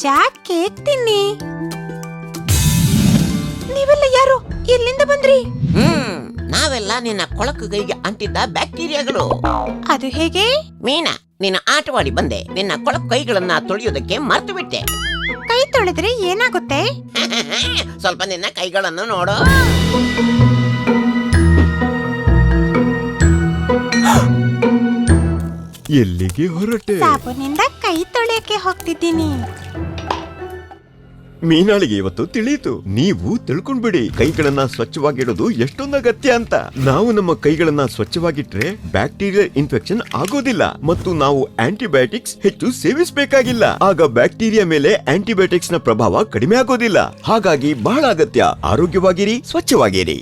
Jack cake ತಿನ್ನಿ. ನೀವೆಲ್ಲ ಯಾರು? ಎಲ್ಲಿಂದ ಬಂದ್ರಿ? ನಾವೆಲ್ಲ ನಿನ್ನ ಕೊಳಕು ಕೈಗೆ ಅಂಟಿದ್ದ ಬ್ಯಾಕ್ಟೀರಿಯಾಗಳು. ಅದು ಹೇಗೆ? ಮೀನಾ, ನಿನ್ನ ಆಟವಾಡಿ ಬಂದೆ. ನಿನ್ನ ಕೊಳಕು ಕೈಗಳನ್ನ ತೊಳೆಯೋದಕ್ಕೆ ಮರ್ತು ಬಿಟ್ಟೆ. ಕೈ ತೊಳೆದ್ರೆ ಏನಾಗುತ್ತೆ? ಸ್ವಲ್ಪ ನಿನ್ನ ಕೈಗಳನ್ನು ನೋಡು. ಎಲ್ಲಿಗೆ ಹೊರಟೆ? ಸಾಬೂನಿಂದ ಕೈ ತೊಳೆಯಕ್ಕೆ ಹೋಗ್ತಿದ್ದೀನಿ. ಮೀನಾಳಿಗೆ ಇವತ್ತು ತಿಳಿಯಿತು. ನೀವು ತಿಳ್ಕೊಂಡ್ಬಿಡಿ, ಕೈಗಳನ್ನ ಸ್ವಚ್ಛವಾಗಿಡೋದು ಎಷ್ಟೊಂದು ಅಗತ್ಯ ಅಂತ. ನಾವು ನಮ್ಮ ಕೈಗಳನ್ನ ಸ್ವಚ್ಛವಾಗಿಟ್ರೆ ಬ್ಯಾಕ್ಟೀರಿಯಲ್ ಇನ್ಫೆಕ್ಷನ್ ಆಗೋದಿಲ್ಲ ಮತ್ತು ನಾವು ಆಂಟಿಬಯೋಟಿಕ್ಸ್ ಹೆಚ್ಚು ಸೇವಿಸಬೇಕಾಗಿಲ್ಲ. ಆಗ ಬ್ಯಾಕ್ಟೀರಿಯಾ ಮೇಲೆ ಆಂಟಿಬಯೋಟಿಕ್ಸ್ ನ ಪ್ರಭಾವ ಕಡಿಮೆ ಆಗೋದಿಲ್ಲ. ಹಾಗಾಗಿ ಬಹಳ ಅಗತ್ಯ. ಆರೋಗ್ಯವಾಗಿರಿ, ಸ್ವಚ್ಛವಾಗಿರಿ.